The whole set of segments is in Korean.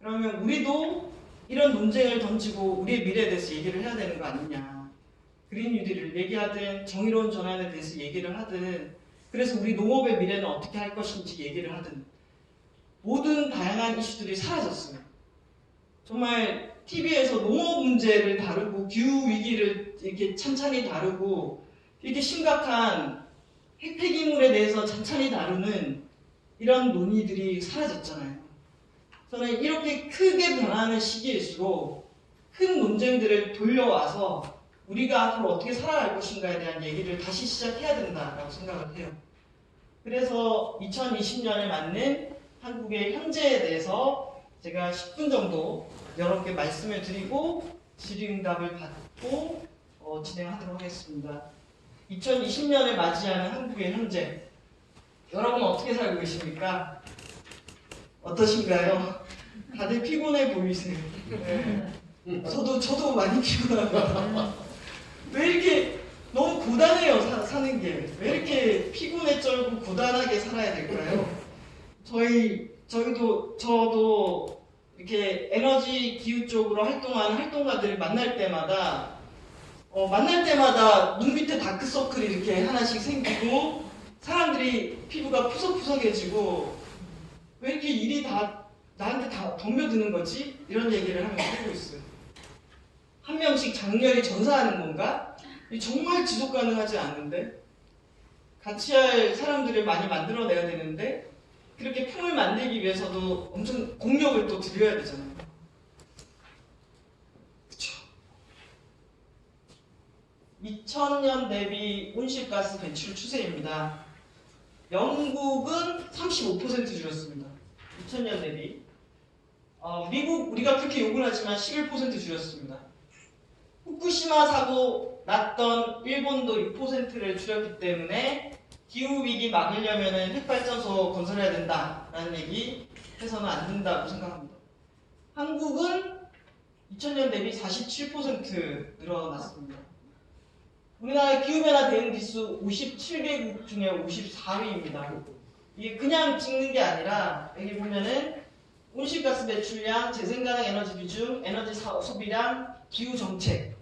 그러면 우리도 이런 논쟁을 던지고 우리의 미래에 대해서 얘기를 해야 되는 거 아니냐. 그린 뉴딜을 얘기하든 정의로운 전환에 대해서 얘기를 하든 그래서 우리 농업의 미래는 어떻게 할 것인지 얘기를 하든 모든 다양한 이슈들이 사라졌어요. 정말 TV에서 농업 문제를 다루고 기후위기를 이렇게 찬찬히 다루고 이렇게 심각한 핵폐기물에 대해서 찬찬히 다루는 이런 논의들이 사라졌잖아요. 저는 이렇게 크게 변하는 시기일수록 큰 논쟁들을 돌려와서 우리가 앞으로 어떻게 살아갈 것인가에 대한 얘기를 다시 시작해야 된다고 생각을 해요. 그래서 2020년에 맞는 한국의 현재에 대해서 제가 10분 정도 여러분께 말씀을 드리고 질의응답을 받고 진행하도록 하겠습니다. 2020년을 맞이하는 한국의 현재, 여러분 어떻게 살고 계십니까? 어떠신가요? 다들 피곤해 보이세요. 네. 저도 많이 피곤합니다. 왜 이렇게 너무 고단해요, 사는 게. 왜 이렇게 피곤해 쩔고 고단하게 살아야 될까요? 저도 이렇게 에너지 기후 쪽으로 활동하는 활동가들을 만날 때마다 눈 밑에 다크서클이 이렇게 하나씩 생기고 사람들이 피부가 푸석푸석해지고 왜 이렇게 일이 다 나한테 다 덤벼드는 거지? 이런 얘기를 하면서 하고 있어요. 한 명씩 장렬히 전사하는 건가? 정말 지속 가능하지 않은데 같이 할 사람들을 많이 만들어내야 되는데 그렇게 품을 만들기 위해서도 엄청 공력을 또 들여야 되잖아요. 그쵸? 2000년 대비 온실가스 배출 추세입니다. 영국은 35% 줄였습니다. 2000년 대비. 미국 우리가 그렇게 욕을 하지만 11% 줄였습니다. 후쿠시마 사고 났던 일본도 6%를 줄였기 때문에 기후위기 막으려면 핵발전소 건설해야 된다라는 얘기 해서는 안 된다고 생각합니다. 한국은 2000년 대비 47% 늘어났습니다. 우리나라 기후변화 대응 지수 57개국 중에 54위입니다. 이게 그냥 찍는 게 아니라 여기 보면은 온실가스 배출량, 재생가능 에너지 비중, 에너지 소비량, 기후 정책.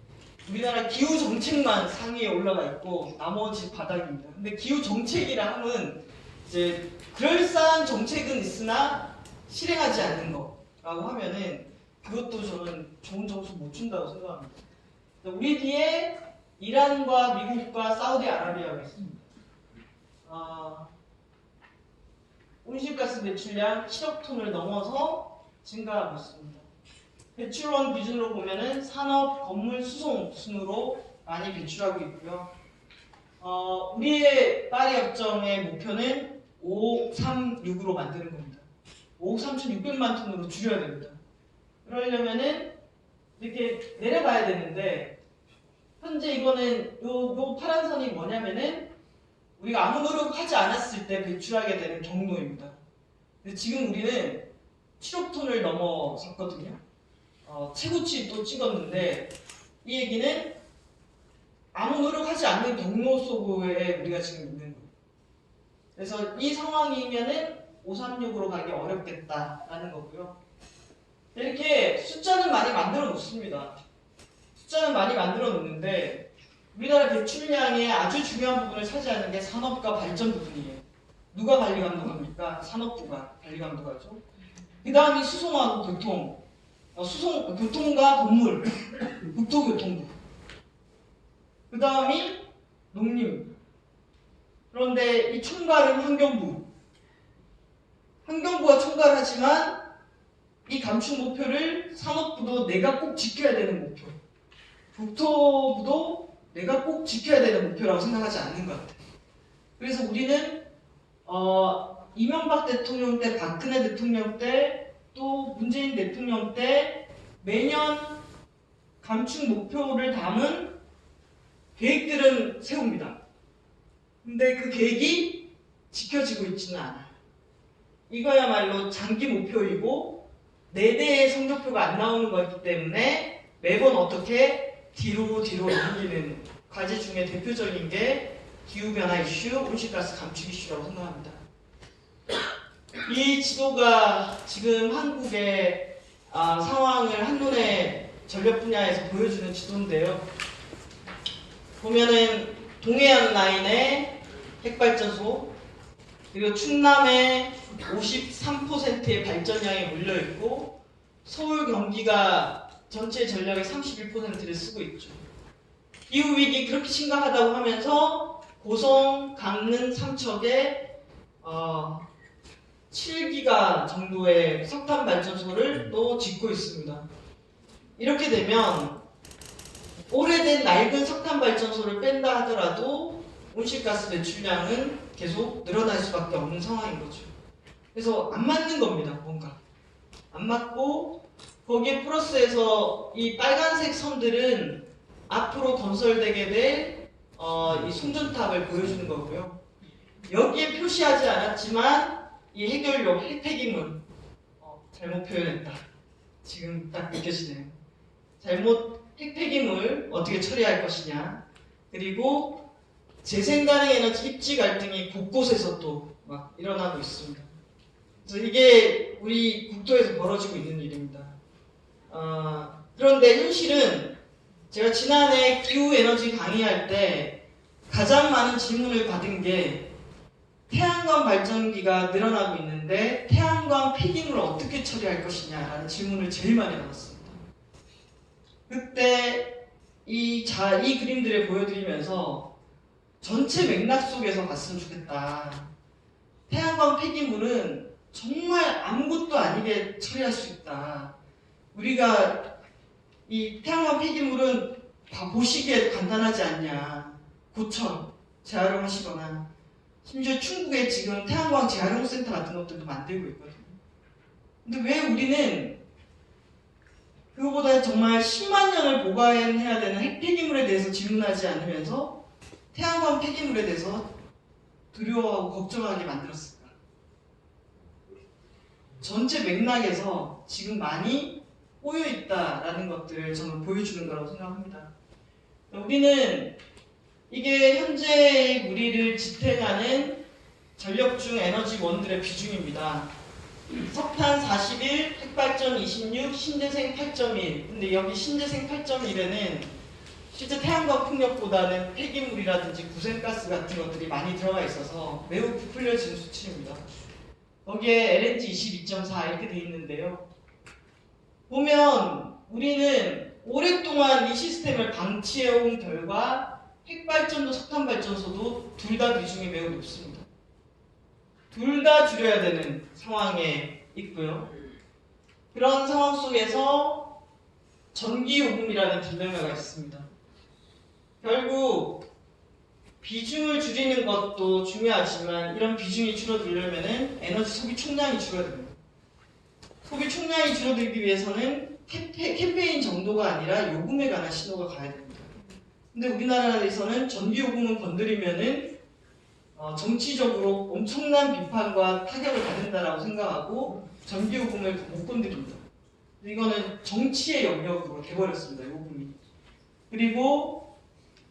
우리나라 기후 정책만 상위에 올라가 있고 나머지 바닥입니다. 근데 기후 정책이라 하면 이제 그럴싸한 정책은 있으나 실행하지 않는 거라고 하면은 그것도 저는 좋은 점수 못 준다고 생각합니다. 우리 뒤에 이란과 미국과 사우디아라비아가 있습니다. 온실가스 배출량 7억 톤을 넘어서 증가하고 있습니다. 배출원 기준으로 보면은 산업, 건물, 수송 순으로 많이 배출하고 있고요. 우리의 파리 협정의 목표는 536으로 만드는 겁니다. 5억 3,600만 톤으로 줄여야 됩니다. 그러려면은 이렇게 내려가야 되는데 현재 이거는 요 파란 선이 뭐냐면은 우리가 아무 노력하지 않았을 때 배출하게 되는 경로입니다. 근데 지금 우리는 7억 톤을 넘어섰거든요. 최고치 또 찍었는데 이 얘기는 아무 노력하지 않는 경로 속에 우리가 지금 있는 거예요. 그래서 이 상황이면은 536으로 가기 어렵겠다라는 거고요. 이렇게 숫자는 많이 만들어 놓습니다. 숫자는 많이 만들어 놓는데 우리나라 배출량의 아주 중요한 부분을 차지하는 게 산업과 발전 부분이에요. 누가 관리 감독합니까? 산업부가 관리 감독하죠. 그 다음이 수송하고 교통. 교통과 건물, 국토교통부. 그 다음이 농림. 그런데 이 총괄은 환경부. 환경부가 총괄하지만 이 감축 목표를 산업부도 내가 꼭 지켜야 되는 목표. 국토부도 내가 꼭 지켜야 되는 목표라고 생각하지 않는 것 같아요. 그래서 우리는 이명박 대통령 때, 박근혜 대통령 때, 또 문재인 대통령 때 매년 감축 목표를 담은 계획들은 세웁니다. 근데 그 계획이 지켜지고 있지는 않아요. 이거야말로 장기 목표이고 4대의 성적표가 안 나오는 거기 때문에 매번 어떻게 뒤로 넘기는 과제 중에 대표적인 게 기후변화 이슈, 온실가스 감축 이슈라고 생각합니다. 이 지도가 지금 한국의 상황을 한눈에 전력 분야에서 보여주는 지도인데요. 보면은 동해안 라인에 핵발전소, 그리고 충남에 53%의 발전량이 몰려있고 서울 경기가 전체 전력의 31%를 쓰고 있죠. 기후위기 그렇게 심각하다고 하면서 고성, 강릉, 삼척에 7기가 정도의 석탄 발전소를 또 짓고 있습니다. 이렇게 되면 오래된 낡은 석탄 발전소를 뺀다 하더라도 온실가스 배출량은 계속 늘어날 수밖에 없는 상황인 거죠. 그래서 안 맞는 겁니다. 뭔가 안 맞고, 거기에 플러스해서 이 빨간색 선들은 앞으로 건설되게 될 이 송전탑을 보여주는 거고요. 여기에 표시하지 않았지만 이 해결용 핵폐기물, 잘못 표현했다. 지금 딱 느껴지네요. 핵폐기물 어떻게 처리할 것이냐, 그리고 재생 가능 에너지 입지 갈등이 곳곳에서 또 막 일어나고 있습니다. 그래서 이게 우리 국토에서 벌어지고 있는 일입니다. 그런데 현실은 제가 지난해 기후에너지 강의할 때 가장 많은 질문을 받은 게 태양광 발전기가 늘어나고 있는데 태양광 폐기물을 어떻게 처리할 것이냐라는 질문을 제일 많이 받았습니다. 그때 이 그림들을 보여드리면서 전체 맥락 속에서 봤으면 좋겠다. 태양광 폐기물은 정말 아무것도 아니게 처리할 수 있다. 우리가 이 태양광 폐기물은 보시기에 간단하지 않냐. 고철 재활용하시거나, 심지어 충북에 지금 태양광 재활용 센터 같은 것들도 만들고 있거든요. 근데 왜 우리는 그거보다 정말 10만 년을 보관해야 되는 핵폐기물에 대해서 질문하지 않으면서 태양광 폐기물에 대해서 두려워하고 걱정하게 만들었을까? 전체 맥락에서 지금 많이 꼬여있다라는 것들을 저는 보여주는 거라고 생각합니다. 우리는 이게 현재 우리를 지탱하는 전력 중 에너지원들의 비중입니다. 석탄 41, 핵발전 26, 신재생 8.1. 근데 여기 신재생 8.1에는 실제 태양광 풍력보다는 폐기물이라든지 구생가스 같은 것들이 많이 들어가 있어서 매우 부풀려진 수치입니다. 거기에 LNG 22.4 이렇게 돼 있는데요. 보면 우리는 오랫동안 이 시스템을 방치해온 결과 핵발전도 석탄발전소도 둘 다 비중이 매우 높습니다. 둘 다 줄여야 되는 상황에 있고요. 그런 상황 속에서 전기요금이라는 딜레마가 있습니다. 결국 비중을 줄이는 것도 중요하지만 이런 비중이 줄어들려면 에너지 소비 총량이 줄어야 됩니다. 소비 총량이 줄어들기 위해서는 캠페인 정도가 아니라 요금에 관한 신호가 가야 됩니다. 근데 우리나라에서는 전기요금을 건드리면은 정치적으로 엄청난 비판과 타격을 받는다라고 생각하고 전기요금을 못 건드립니다. 이거는 정치의 영역으로 돼버렸습니다. 요금이. 그리고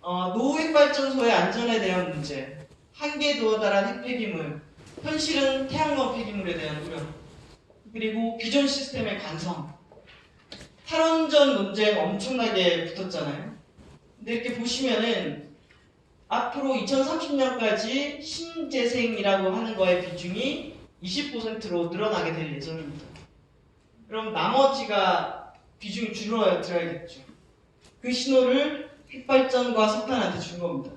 노후핵발전소의 안전에 대한 문제, 한계에 도달한 핵폐기물, 현실은 태양광 폐기물에 대한 우려, 그리고 기존 시스템의 관성, 탈원전 논쟁 엄청나게 붙었잖아요. 근데 이렇게 보시면은 앞으로 2030년까지 신재생이라고 하는 거의 비중이 20%로 늘어나게 될 예정입니다. 그럼 나머지가 비중이 줄어들어야겠죠. 그 신호를 핵발전과 석탄한테 준 겁니다.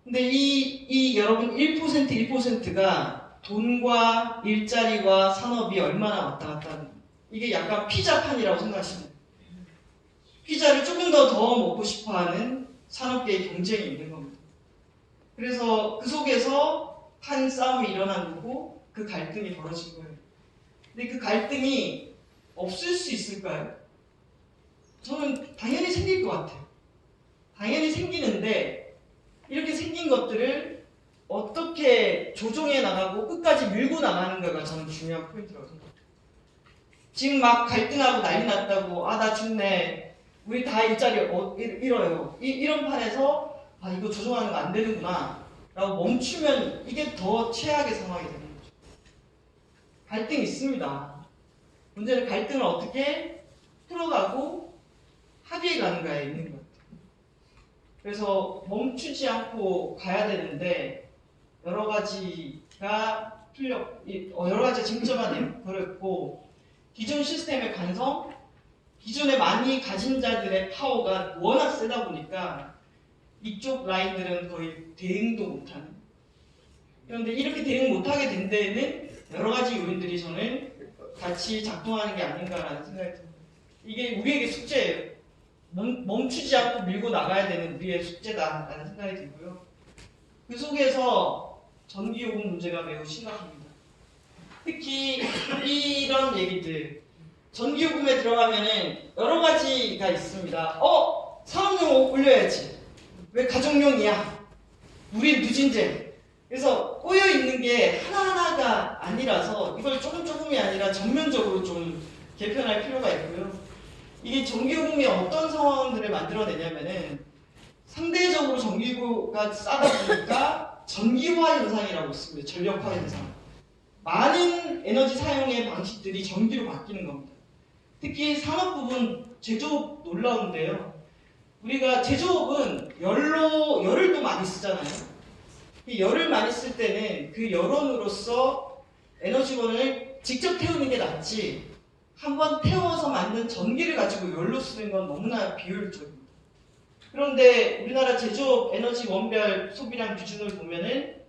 근데 이 여러분 1%가 돈과 일자리와 산업이 얼마나 왔다 갔다 하는, 이게 약간 피자판이라고 생각하시면 돼요. 피자를 조금 더 먹고 싶어하는 산업계의 경쟁이 있는 겁니다. 그래서 그 속에서 한 싸움이 일어난 거고 그 갈등이 벌어진 거예요. 근데 그 갈등이 없을 수 있을까요? 저는 당연히 생길 것 같아요. 당연히 생기는데 이렇게 생긴 것들을 어떻게 조정해 나가고 끝까지 밀고 나가는가가 저는 중요한 포인트라고 생각합니다. 지금 막 갈등하고 난리 났다고, 나 죽네, 우리 다 일자리 잃어요, 이런 판에서 이거 조정하는 거 안 되는구나 라고 멈추면 이게 더 최악의 상황이 되는 거죠. 갈등이 있습니다. 문제는 갈등을 어떻게 풀어가고 합의해 가는가에 있는 것 같아요. 그래서 멈추지 않고 가야 되는데 여러 가지가 여러 가지 쟁점화 버렸고 기존 시스템의 관성, 기존에 많이 가진 자들의 파워가 워낙 세다 보니까 이쪽 라인들은 거의 대응도 못하는. 그런데 이렇게 대응 못하게 된 데에는 여러 가지 요인들이 저는 같이 작동하는 게 아닌가라는 생각이 듭니다. 이게 우리에게 숙제예요. 멈추지 않고 밀고 나가야 되는 우리의 숙제다라는 생각이 들고요. 그 속에서 전기요금 문제가 매우 심각합니다. 특히 이런 얘기들, 전기요금에 들어가면은 여러 가지가 있습니다. 사업용 올려야지. 왜 가정용이야? 우린 누진제. 그래서 꼬여 있는 게 하나하나가 아니라서 이걸 조금이 아니라 전면적으로 좀 개편할 필요가 있고요. 이게 전기요금이 어떤 상황들을 만들어내냐면은 상대적으로 전기요금가 싸다 보니까 전기화 현상이라고 있습니다. 전력화 현상. 많은 에너지 사용의 방식들이 전기로 바뀌는 겁니다. 특히 산업 부분 제조업 놀라운데요. 우리가 제조업은 열을 또 많이 쓰잖아요. 이 열을 많이 쓸 때는 그 열원으로서 에너지원을 직접 태우는 게 낫지 한번 태워서 만든 전기를 가지고 열로 쓰는 건 너무나 비효율적입니다. 그런데 우리나라 제조업 에너지 원별 소비량 기준을 보면은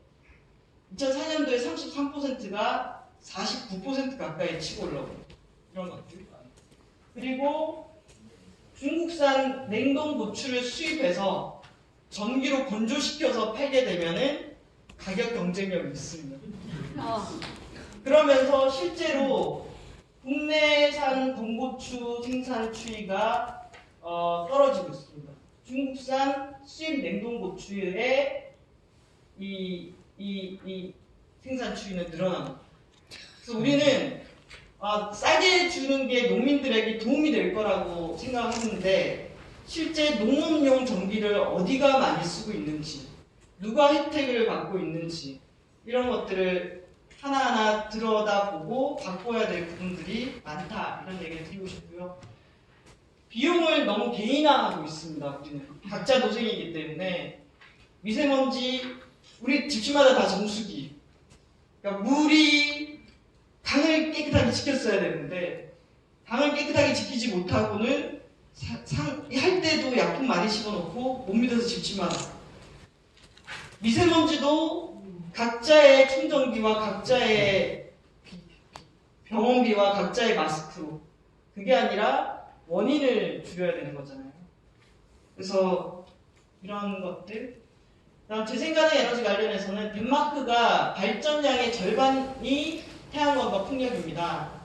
2004년도에 33%가 49% 가까이 치고 올라옵니다. 이런 것들. 그리고 중국산 냉동 고추를 수입해서 전기로 건조시켜서 팔게 되면은 가격 경쟁력이 있습니다. 그러면서 실제로 국내산 동고추 생산 추이가 떨어지고 있습니다. 중국산 수입 냉동고추의 이 생산 추이는 늘어납니다. 그래서 우리는 싸게 주는 게 농민들에게 도움이 될 거라고 생각했는데 실제 농업용 전기를 어디가 많이 쓰고 있는지, 누가 혜택을 받고 있는지 이런 것들을 하나하나 들여다보고 바꿔야 될 부분들이 많다 이런 얘기를 드리고 싶고요. 비용을 너무 개인화하고 있습니다. 우리는 각자 노생이기 때문에 미세먼지 우리 집집마다 다 정수기. 그러니까 물이 강을 깨끗하게 지켰어야 되는데 강을 깨끗하게 지키지 못하고는 할 때도 약품 많이 집어넣고 못 믿어서 집집마다. 미세먼지도 각자의 충전기와 각자의 병원비와 각자의 마스크로 그게 아니라 원인을 줄여야 되는 거잖아요. 그래서 이런 것들. 그다음 재생가능 에너지 관련해서는 덴마크가 발전량의 절반이 태양광과 풍력입니다.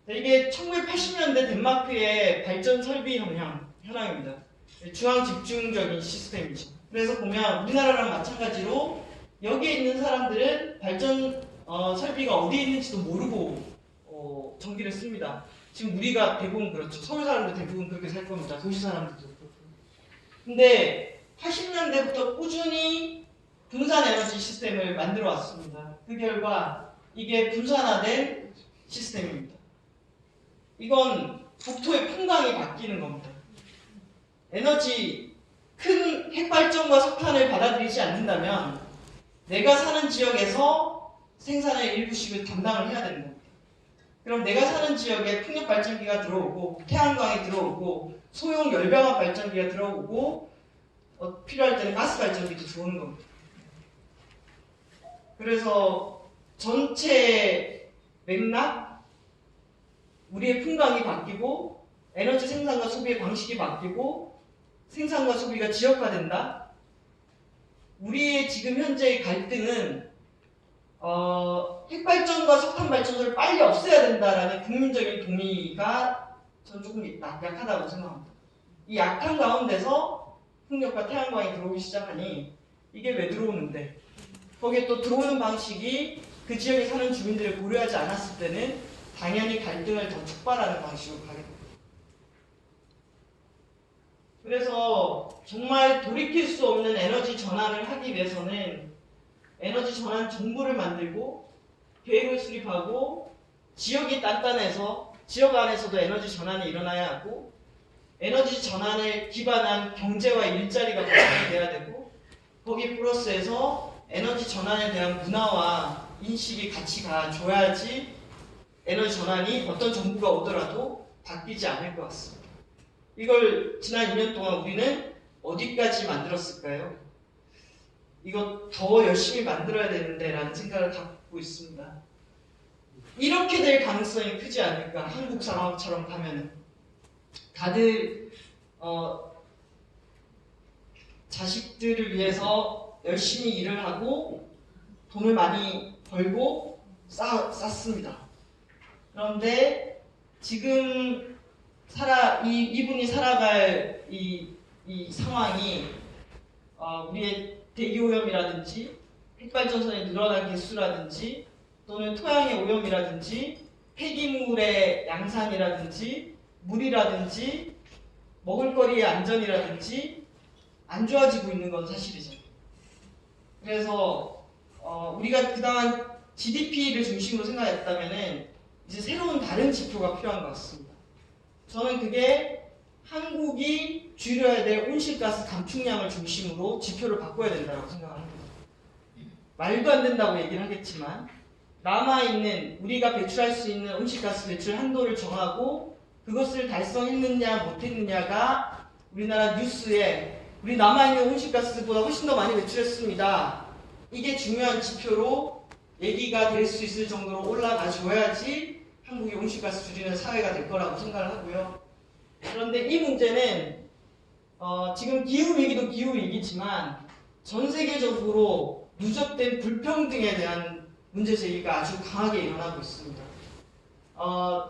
이게 1980년대 덴마크의 발전 설비 현황입니다. 중앙 집중적인 시스템이죠. 그래서 보면 우리나라랑 마찬가지로 여기에 있는 사람들은 발전 설비가 어디에 있는지도 모르고 전기를 씁니다. 지금 우리가 대부분 그렇죠. 서울 사람들 대부분 그렇게 살 겁니다. 도시 사람들도 그렇고. 근데 80년대부터 꾸준히 분산 에너지 시스템을 만들어 왔습니다. 그 결과 이게 분산화된 시스템입니다. 이건 국토의 풍광이 바뀌는 겁니다. 에너지 큰 핵발전과 석탄을 받아들이지 않는다면 내가 사는 지역에서 생산의 일부씩을 담당을 해야 되는 겁니다. 그럼 내가 사는 지역에 풍력 발전기가 들어오고 태양광이 들어오고 소형 열병합 발전기가 들어오고 필요할 때는 가스 발전기도 들어오는 겁니다. 그래서 전체 맥락, 우리의 풍광이 바뀌고 에너지 생산과 소비의 방식이 바뀌고 생산과 소비가 지역화된다. 우리의 지금 현재의 갈등은 핵발전과 석탄발전소를 빨리 없애야 된다라는 국민적인 동의가 저는 조금 약하다고 생각합니다. 이 약한 가운데서 풍력과 태양광이 들어오기 시작하니 이게 왜 들어오는데 거기에 또 들어오는 방식이 그 지역에 사는 주민들을 고려하지 않았을 때는 당연히 갈등을 더 촉발하는 방식으로 가게 됩니다. 그래서 정말 돌이킬 수 없는 에너지 전환을 하기 위해서는 에너지 전환 정부를 만들고 계획을 수립하고 지역이 단단해서 지역 안에서도 에너지 전환이 일어나야 하고 에너지 전환을 기반한 경제와 일자리가 발생이 돼야 되고 거기 플러스해서 에너지 전환에 대한 문화와 인식이 같이 가줘야지 에너지 전환이 어떤 정부가 오더라도 바뀌지 않을 것 같습니다. 이걸 지난 2년 동안 우리는 어디까지 만들었을까요? 이거 더 열심히 만들어야 되는데 라는 생각을 갖고 있습니다. 이렇게 될 가능성이 크지 않을까. 한국 상황처럼 가면은 다들 자식들을 위해서 열심히 일을 하고 돈을 많이 벌고 쌓습니다. 그런데 지금 이분이 살아갈 이 상황이 우리의 대기오염이라든지 핵발전소의 늘어난 개수라든지 또는 토양의 오염이라든지 폐기물의 양산이라든지 물이라든지 먹을거리의 안전이라든지 안 좋아지고 있는 건 사실이죠. 그래서 우리가 그동안 GDP를 중심으로 생각했다면은 이제 새로운 다른 지표가 필요한 것 같습니다. 저는 그게 한국이 줄여야 될 온실가스 감축량을 중심으로 지표를 바꿔야 된다고 생각합니다. 말도 안 된다고 얘기를 하겠지만 남아있는 우리가 배출할 수 있는 온실가스 배출 한도를 정하고 그것을 달성했느냐 못했느냐가 우리나라 뉴스에 우리 남아있는 온실가스보다 훨씬 더 많이 배출했습니다. 이게 중요한 지표로 얘기가 될 수 있을 정도로 올라가 줘야지 한국이 온실가스 줄이는 사회가 될 거라고 생각을 하고요. 그런데 이 문제는 지금 기후위기도 기후위기지만 전 세계적으로 누적된 불평등에 대한 문제 제기가 아주 강하게 일어나고 있습니다.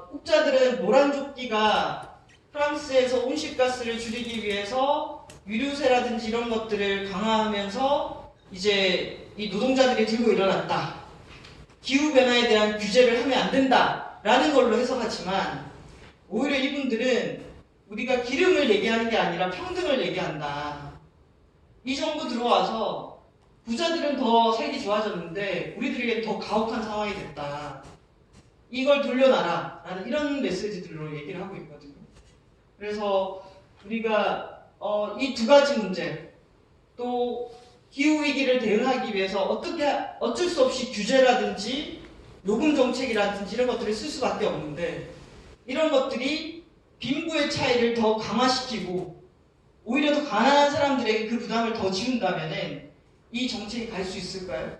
국자들은 노란조끼가 프랑스에서 온실가스를 줄이기 위해서 유류세라든지 이런 것들을 강화하면서 이제 이 노동자들이 들고 일어났다. 기후변화에 대한 규제를 하면 안 된다라는 걸로 해석하지만 오히려 이분들은 우리가 기름을 얘기하는 게 아니라 평등을 얘기한다. 이 정부 들어와서 부자들은 더 살기 좋아졌는데 우리들에게 더 가혹한 상황이 됐다. 이걸 돌려놔라 라는 이런 메시지들로 얘기를 하고 있거든요. 그래서 우리가 이 두 가지 문제 또 기후위기를 대응하기 위해서 어쩔 수 없이 규제라든지 요금 정책이라든지 이런 것들을 쓸 수밖에 없는데 이런 것들이 빈부의 차이를 더 강화시키고 오히려 더 가난한 사람들에게 그 부담을 더 지운다면 이 정책이 갈 수 있을까요?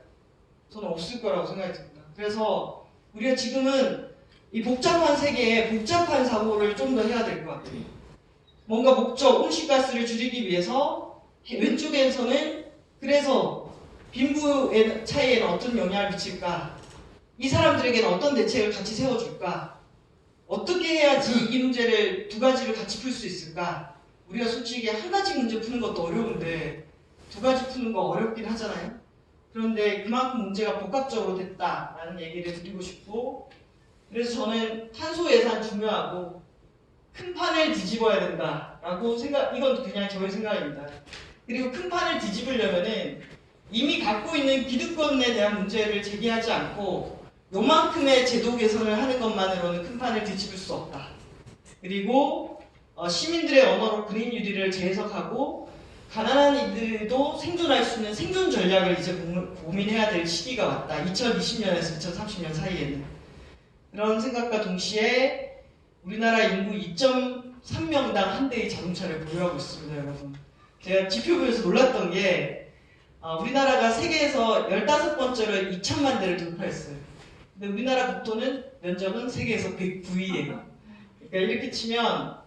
저는 없을 거라고 생각이 듭니다. 그래서 우리가 지금은 이 복잡한 세계에 복잡한 사고를 좀 더 해야 될 것 같아요. 뭔가 목적, 온실가스를 줄이기 위해서 왼쪽에서는 그래서 빈부의 차이에는 어떤 영향을 미칠까? 이 사람들에게는 어떤 대책을 같이 세워줄까? 어떻게 해야지 이 문제를 두 가지를 같이 풀 수 있을까? 우리가 솔직히 한 가지 문제 푸는 것도 어려운데 두 가지 푸는 거 어렵긴 하잖아요. 그런데 그만큼 문제가 복합적으로 됐다라는 얘기를 드리고 싶고 그래서 저는 탄소 예산 중요하고 큰 판을 뒤집어야 된다라고 이건 그냥 저의 생각입니다. 그리고 큰 판을 뒤집으려면은 이미 갖고 있는 기득권에 대한 문제를 제기하지 않고 요만큼의 제도 개선을 하는 것만으로는 큰 판을 뒤집을 수 없다. 그리고 시민들의 언어로 그린 뉴딜을 재해석하고 가난한 이들도 생존할 수 있는 생존 전략을 이제 고민해야 될 시기가 왔다. 2020년에서 2030년 사이에는. 그런 생각과 동시에 우리나라 인구 2.3명당 한 대의 자동차를 보유하고 있습니다, 여러분. 제가 지표 보면서 놀랐던 게 우리나라가 세계에서 15번째로 2천만 대를 돌파했어요. 근데 우리나라 국토는 면적은 세계에서 109위예요. 그러니까 이렇게 치면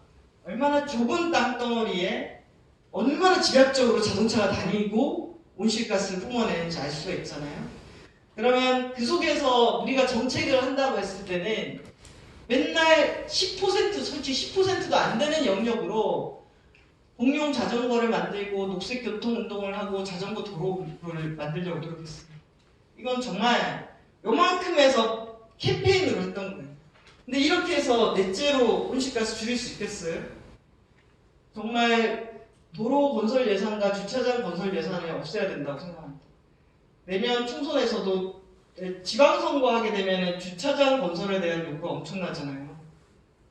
얼마나 좁은 땅덩어리에 얼마나 집약적으로 자동차가 다니고 온실가스를 뿜어내는지 알 수가 있잖아요. 그러면 그 속에서 우리가 정책을 한다고 했을 때는 맨날 10% 솔직히 10%도 안 되는 영역으로 공용 자전거를 만들고 녹색 교통 운동을 하고 자전거 도로를 만들려고 노력했어요. 이건 정말 요만큼에서 캠페인으로 했던 거예요. 근데 이렇게 해서 넷째로 온실가스 줄일 수 있겠어요? 정말 도로 건설 예산과 주차장 건설 예산을 없애야 된다고 생각합니다. 내년 총선에서도 지방선거 하게 되면 주차장 건설에 대한 요구가 엄청나잖아요.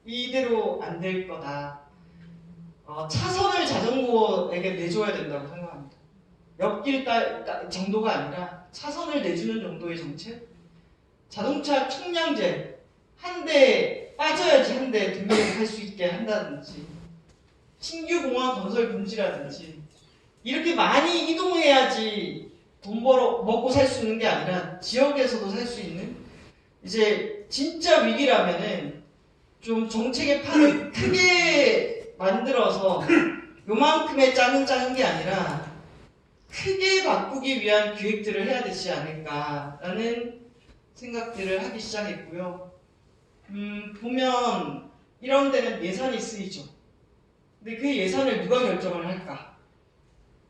이대로 안 될 거다. 차선을 자전거에게 내줘야 된다고 생각합니다. 옆길 정도가 아니라 차선을 내주는 정도의 정책. 자동차 총량제 한 대 빠져야지 한 대 등록할 수 있게 한다든지, 신규 공항 건설 금지라든지, 이렇게 많이 이동해야지 돈 벌어 먹고 살 수 있는 게 아니라 지역에서도 살 수 있는, 이제 진짜 위기라면은 좀 정책의 판을 크게 만들어서 요만큼의 작은 게 아니라 크게 바꾸기 위한 기획들을 해야 되지 않을까라는 생각들을 하기 시작했고요. 보면 이런 데는 예산이 쓰이죠. 근데 그 예산을 누가 결정을 할까?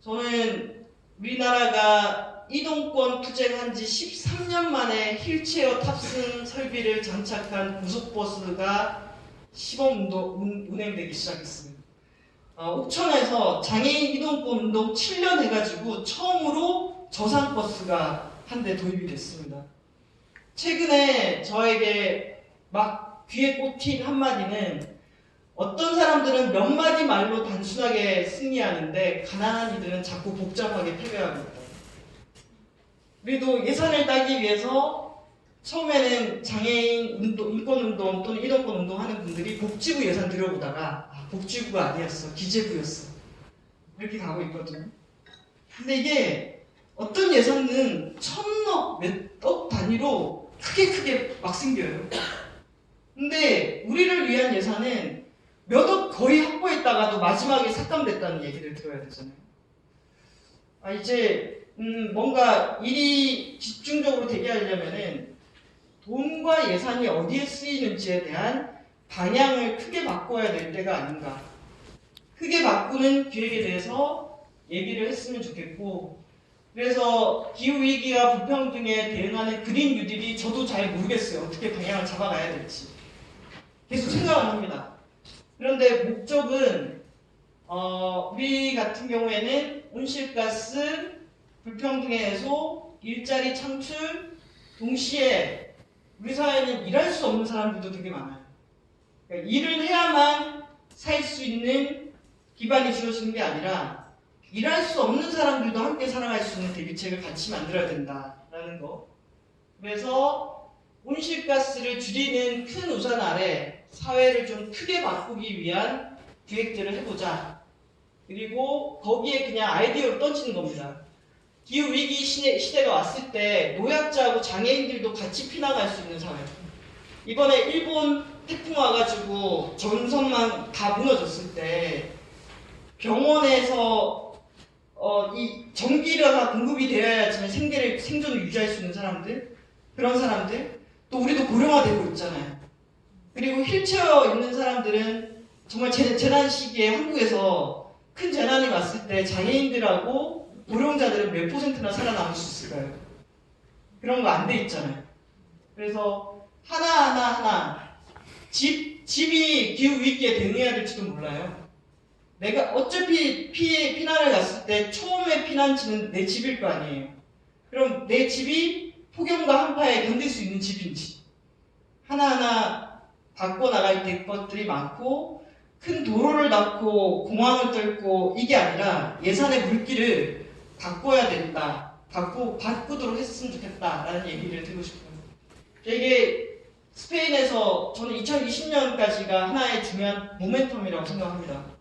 저는 우리나라가 이동권 투쟁한 지 13년 만에 휠체어 탑승 설비를 장착한 고속버스가 시범 운행되기 시작했습니다. 옥천에서 장애인 이동권 운동 7년 해가지고 처음으로 저상버스가 한 대 도입이 됐습니다. 최근에 저에게 막 귀에 꽂힌 한마디는, 어떤 사람들은 몇 마디 말로 단순하게 승리하는데 가난한 이들은 자꾸 복잡하게 패배하고 있다. 우리도 예산을 따기 위해서 처음에는 장애인 인권운동 또는 이동권 운동하는 분들이 복지부 예산 들여보다가 복지부가 아니었어, 기재부였어, 이렇게 가고 있거든요. 근데 이게 어떤 예산은 천억, 몇억 단위로 크게 막 생겨요. 근데 우리를 위한 예산은 몇억 거의 확보했다가도 마지막에 삭감됐다는 얘기를 들어야 되잖아요. 이제 뭔가 일이 집중적으로 되게 하려면은 돈과 예산이 어디에 쓰이는지에 대한 방향을 크게 바꿔야 될 때가 아닌가. 크게 바꾸는 기획에 대해서 얘기를 했으면 좋겠고, 그래서 기후위기와 불평등에 대응하는 그린 뉴딜이 저도 잘 모르겠어요. 어떻게 방향을 잡아가야 될지. 계속 생각을 합니다. 그런데 목적은 우리 같은 경우에는 온실가스, 불평등의 해소, 일자리 창출, 동시에 우리 사회는 일할 수 없는 사람들도 되게 많아요. 그러니까 일을 해야만 살 수 있는 기반이 주어지는 게 아니라 일할 수 없는 사람들도 함께 살아갈 수 있는 대비책을 같이 만들어야 된다라는 거. 그래서 온실가스를 줄이는 큰 우산 아래 사회를 좀 크게 바꾸기 위한 기획들을 해보자. 그리고 거기에 그냥 아이디어를 던지는 겁니다. 기후위기 시대가 왔을 때 노약자하고 장애인들도 같이 피난갈 수 있는 사회. 이번에 일본 태풍 와가지고 전선만 다 무너졌을 때 병원에서 이 전기료가 공급이 되어야지만 생존을 유지할 수 있는 사람들, 그런 사람들, 또 우리도 고령화되고 있잖아요. 그리고 휠체어 있는 사람들은 정말 재난 시기에 한국에서 큰 재난이 왔을 때 장애인들하고 고령자들은 몇 %나 살아남을 수 있을까요? 그런 거 안 돼 있잖아요. 그래서 하나 집이 기후 위기에 대응해야 될지도 몰라요. 내가 어차피 피난을 갔을 때 처음에 피난지는 내 집일 거 아니에요. 그럼 내 집이 폭염과 한파에 견딜 수 있는 집인지 하나하나 바꿔나갈 때 것들이 많고, 큰 도로를 닦고 공항을 뚫고 이게 아니라 예산의 물기를 바꿔야 된다. 바꾸도록 했으면 좋겠다라는 얘기를 드리고 싶어요. 이게 스페인에서 저는 2020년까지가 하나의 중요한 모멘텀이라고 생각합니다.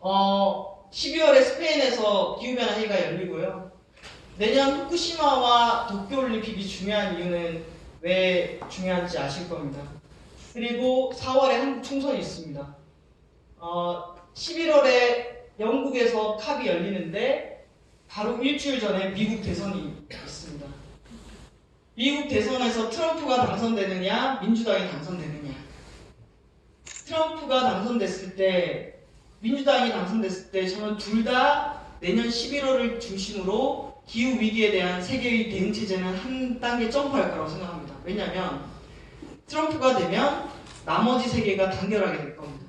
12월에 스페인에서 기후변화 회의가 열리고요. 내년 후쿠시마와 도쿄올림픽이 중요한 이유는 왜 중요한지 아실 겁니다. 그리고 4월에 한국 총선이 있습니다. 11월에 영국에서 캅이 열리는데 바로 일주일 전에 미국 대선이 있습니다. 미국 대선에서 트럼프가 당선되느냐, 민주당이 당선되느냐. 트럼프가 당선됐을 때, 민주당이 당선됐을 때 저는 둘 다 내년 11월을 중심으로 기후위기에 대한 세계의 대응체제는 한 단계 점프할 거라고 생각합니다. 왜냐하면 트럼프가 되면 나머지 세계가 단결하게 될 겁니다.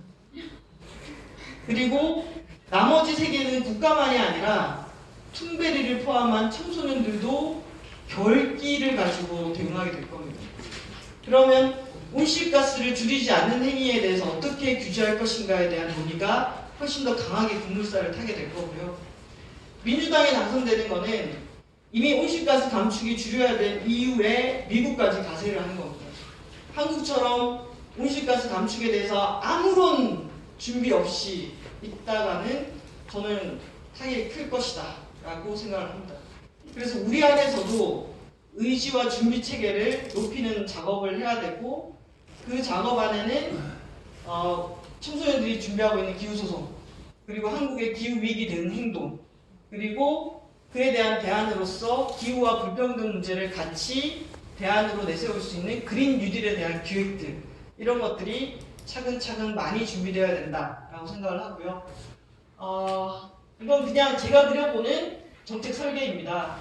그리고 나머지 세계는 국가만이 아니라 툰베리를 포함한 청소년들도 결기를 가지고 대응하게 될 겁니다. 그러면 온실가스를 줄이지 않는 행위에 대해서 어떻게 규제할 것인가에 대한 논의가 훨씬 더 강하게 급물살을 타게 될 거고요. 민주당이 당선되는 거는 이미 온실가스 감축이 줄여야 될 이후에 미국까지 가세를 하는 겁니다. 한국처럼 온실가스 감축에 대해서 아무런 준비 없이 있다가는 저는 타격이 클 것이다 라고 생각을 합니다. 그래서 우리 안에서도 의지와 준비 체계를 높이는 작업을 해야 되고, 그 작업 안에는 청소년들이 준비하고 있는 기후소송, 그리고 한국의 기후위기 대응 행동, 그리고 그에 대한 대안으로서 기후와 불평등 문제를 같이 대안으로 내세울 수 있는 그린 뉴딜에 대한 기획들, 이런 것들이 차근차근 많이 준비되어야 된다라고 생각을 하고요. 이건 그냥 제가 그려보는 정책 설계입니다.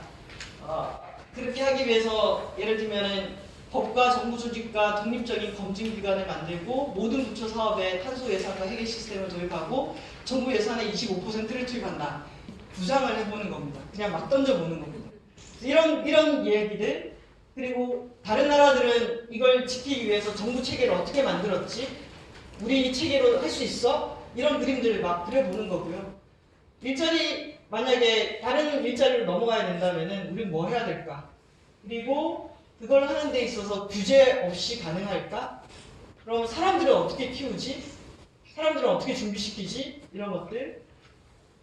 그렇게 하기 위해서 예를 들면은 법과 정부 조직과 독립적인 검증 기관을 만들고 모든 부처 사업에 탄소 예산과 회계 시스템을 도입하고 정부 예산의 25%를 투입한다. 구상을 해보는 겁니다. 그냥 막 던져보는 겁니다. 이런 얘기들, 그리고 다른 나라들은 이걸 지키기 위해서 정부 체계를 어떻게 만들었지? 우리 체계로 할 수 있어? 이런 그림들을 막 그려보는 거고요. 일자리, 만약에 다른 일자리로 넘어가야 된다면은 우리는 뭐 해야 될까? 그리고 그걸 하는 데 있어서 규제 없이 가능할까? 그럼 사람들은 어떻게 키우지? 사람들은 어떻게 준비시키지? 이런 것들.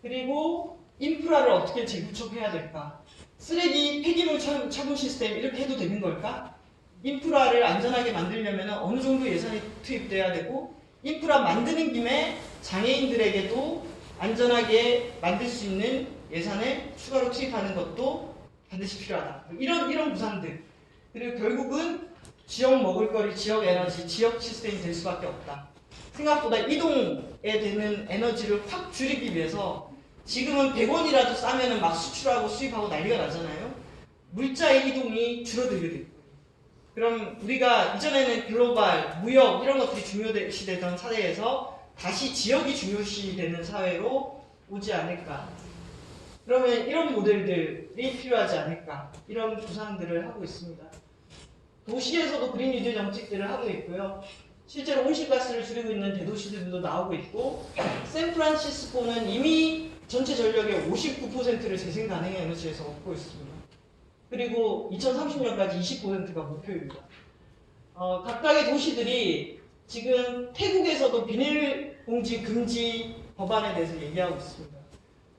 그리고 인프라를 어떻게 재구축해야 될까? 쓰레기 폐기물 처분 시스템 이렇게 해도 되는 걸까? 인프라를 안전하게 만들려면 어느 정도 예산이 투입돼야 되고, 인프라 만드는 김에 장애인들에게도 안전하게 만들 수 있는 예산을 추가로 투입하는 것도 반드시 필요하다. 이런 구상들. 그리고 결국은 지역 먹을거리, 지역 에너지, 지역 시스템이 될 수밖에 없다. 생각보다 이동에 되는 에너지를 확 줄이기 위해서 지금은 100원이라도 싸면은 막 수출하고 수입하고 난리가 나잖아요. 물자의 이동이 줄어들게 될 거예요. 그럼 우리가 이전에는 글로벌, 무역 이런 것들이 중요시되던 사회에서 다시 지역이 중요시되는 사회로 오지 않을까. 그러면 이런 모델들이 필요하지 않을까. 이런 구상들을 하고 있습니다. 도시에서도 그린 뉴딜 정책들을 하고 있고요. 실제로 온실가스를 줄이고 있는 대도시들도 나오고 있고, 샌프란시스코는 이미 전체 전력의 59%를 재생 가능 에너지에서 얻고 있습니다. 그리고 2030년까지 20%가 목표입니다. 각각의 도시들이 지금 태국에서도 비닐봉지 금지 법안에 대해서 얘기하고 있습니다.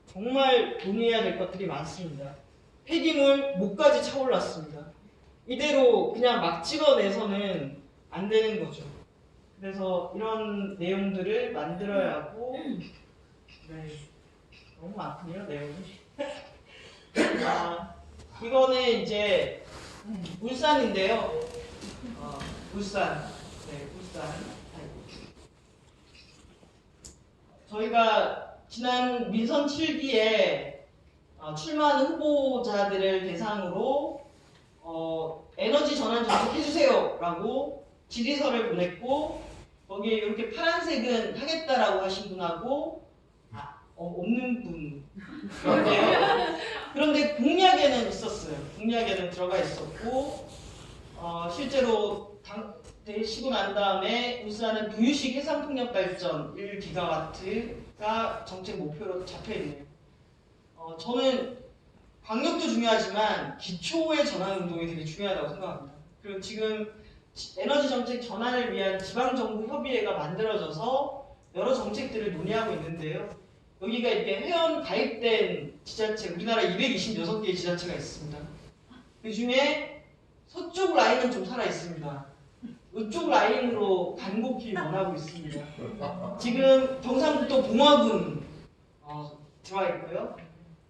정말 논의해야 될 것들이 많습니다. 폐기물 목까지 차올랐습니다. 이대로 그냥 막 찍어내서는 안 되는 거죠. 그래서 이런 내용들을 만들어야 하고, 네, 너무 많군요, 내용이. 이거는 이제 울산인데요. 울산. 네, 울산. 저희가 지난 민선 7기에 출마하는 후보자들을 대상으로 에너지 전환 정책 해주세요 라고 질의서를 보냈고, 거기에 이렇게 파란색은 하겠다라고 하신 분하고 없는 분. 그런데 공약에는 있었어요. 공약에는 들어가 있었고, 실제로 되시고 난 다음에 울산은 부유식 해상풍력 발전 1기가와트가 정책 목표로 잡혀 있네요. 저는 광역도 중요하지만 기초의 전환 운동이 되게 중요하다고 생각합니다. 그리고 지금 에너지 정책 전환을 위한 지방정부 협의회가 만들어져서 여러 정책들을 논의하고 있는데요. 여기가 이렇게 회원 가입된 지자체, 우리나라 226개의 지자체가 있습니다. 그 중에 서쪽 라인은 좀 살아 있습니다. 이쪽 라인으로 간곡히 원하고 있습니다. 지금 경상북도 봉화군 들어가 있고요.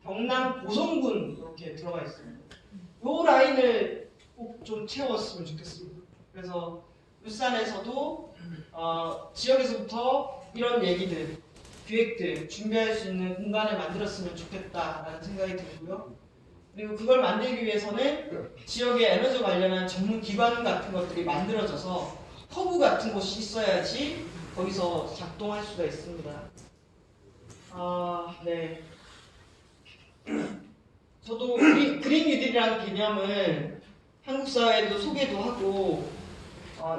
경남 고성군 이렇게 들어가 있습니다. 이 라인을 꼭 좀 채웠으면 좋겠습니다. 그래서 울산에서도 지역에서부터 이런 얘기들, 기획들 준비할 수 있는 공간을 만들었으면 좋겠다라는 생각이 들고요. 그리고 그걸 만들기 위해서는 지역의 에너지 관련한 전문 기관 같은 것들이 만들어져서 허브 같은 곳이 있어야지 거기서 작동할 수가 있습니다. 네. 저도 그린 뉴딜이라는 개념을 한국 사회에도 소개도 하고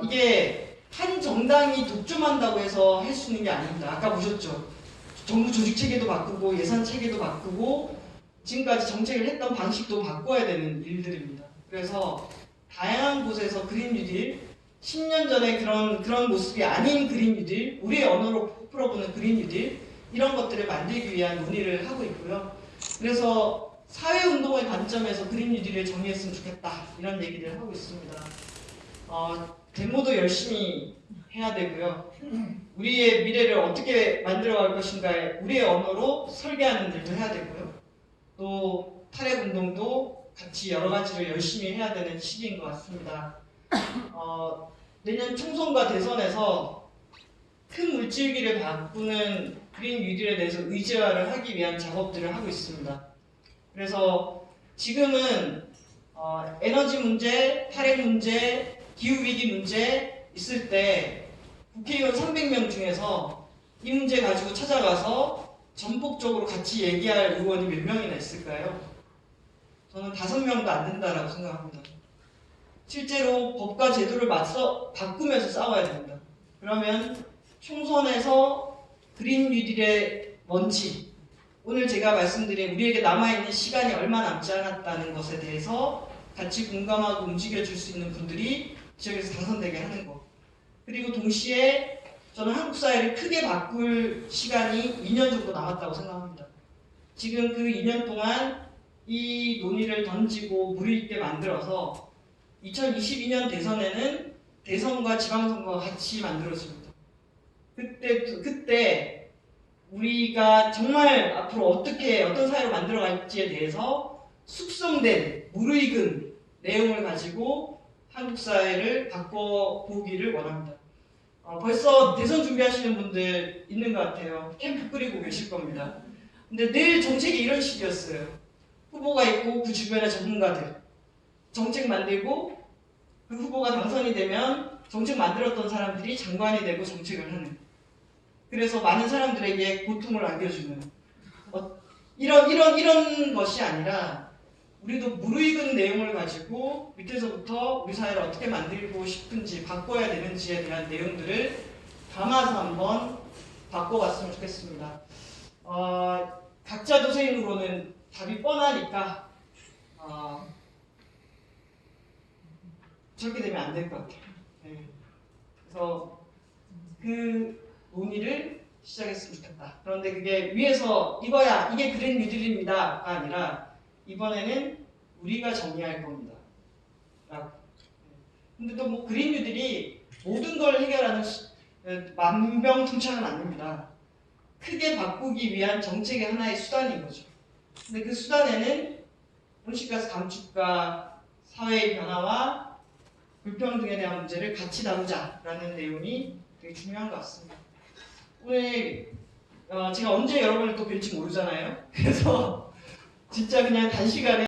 이게 한 정당이 독점한다고 해서 할 수 있는 게 아닙니다. 아까 보셨죠? 정부 조직 체계도 바꾸고 예산 체계도 바꾸고 지금까지 정책을 했던 방식도 바꿔야 되는 일들입니다. 그래서 다양한 곳에서 그린 뉴딜, 10년 전에 그런 모습이 아닌 그린 뉴딜, 우리의 언어로 풀어보는 그린 뉴딜 이런 것들을 만들기 위한 논의를 하고 있고요. 그래서 사회운동의 관점에서 그린 뉴딜을 정의했으면 좋겠다 이런 얘기를 하고 있습니다. 데모도 열심히 해야 되고요. 우리의 미래를 어떻게 만들어갈 것인가에 우리의 언어로 설계하는 일도 해야 되고요. 또 탈핵운동도 같이 여러 가지를 열심히 해야 되는 시기인 것 같습니다. 내년 총선과 대선에서 큰 물질기를 바꾸는 그린 뉴딜에 대해서 의제화를 하기 위한 작업들을 하고 있습니다. 그래서 지금은 에너지 문제, 탈핵 문제, 기후위기 문제 있을 때 국회의원 300명 중에서 이 문제 가지고 찾아가서 전폭적으로 같이 얘기할 의원이 몇 명이나 있을까요? 저는 5명도 안 된다라고 생각합니다. 실제로 법과 제도를 바꾸면서 싸워야 됩니다. 그러면 총선에서 그린 뉴딜의 원칙, 오늘 제가 말씀드린 우리에게 남아있는 시간이 얼마 남지 않았다는 것에 대해서 같이 공감하고 움직여줄 수 있는 분들이 지역에서 당선되게 하는 것. 그리고 동시에 저는 한국 사회를 크게 바꿀 시간이 2년 정도 남았다고 생각합니다. 지금 그 2년 동안 이 논의를 던지고 무리있게 만들어서 2022년 대선에는 대선과 지방선거가 같이 만들어집니다. 그때 우리가 정말 앞으로 어떤 사회로 만들어갈지에 대해서 숙성된 무르익은 내용을 가지고 한국 사회를 바꿔보기를 원합니다. 벌써 대선 준비하시는 분들 있는 것 같아요. 캠프 꾸리고 계실 겁니다. 근데 늘 정책이 이런 식이었어요. 후보가 있고 그 주변의 전문가들 정책 만들고 그 후보가 당선이 되면 정책 만들었던 사람들이 장관이 되고 정책을 하는, 그래서 많은 사람들에게 고통을 안겨주는 이런 것이 아니라 우리도 무르익은 내용을 가지고 밑에서부터 우리 사회를 어떻게 만들고 싶은지 바꿔야 되는지에 대한 내용들을 담아서 한번 바꿔봤으면 좋겠습니다. 각자 도생으로는 답이 뻔하니까 저렇게 되면 안 될 것 같아요. 네. 그래서 그 논의를 시작했으면 좋겠다. 그런데 그게 위에서 이거야, 이게 그린 뉴딜입니다가 아니라 이번에는 우리가 정리할 겁니다. 라고. 근데 또 뭐 그린 뉴딜이 모든 걸 해결하는 만병통치약은 아닙니다. 크게 바꾸기 위한 정책의 하나의 수단인 거죠. 근데 그 수단에는 온실가스 감축과 사회의 변화와 불평등에 대한 문제를 같이 다루자라는 내용이 되게 중요한 것 같습니다. 오늘 제가 언제 여러분을 또 뵐지 모르잖아요. 그래서 진짜 그냥 단시간에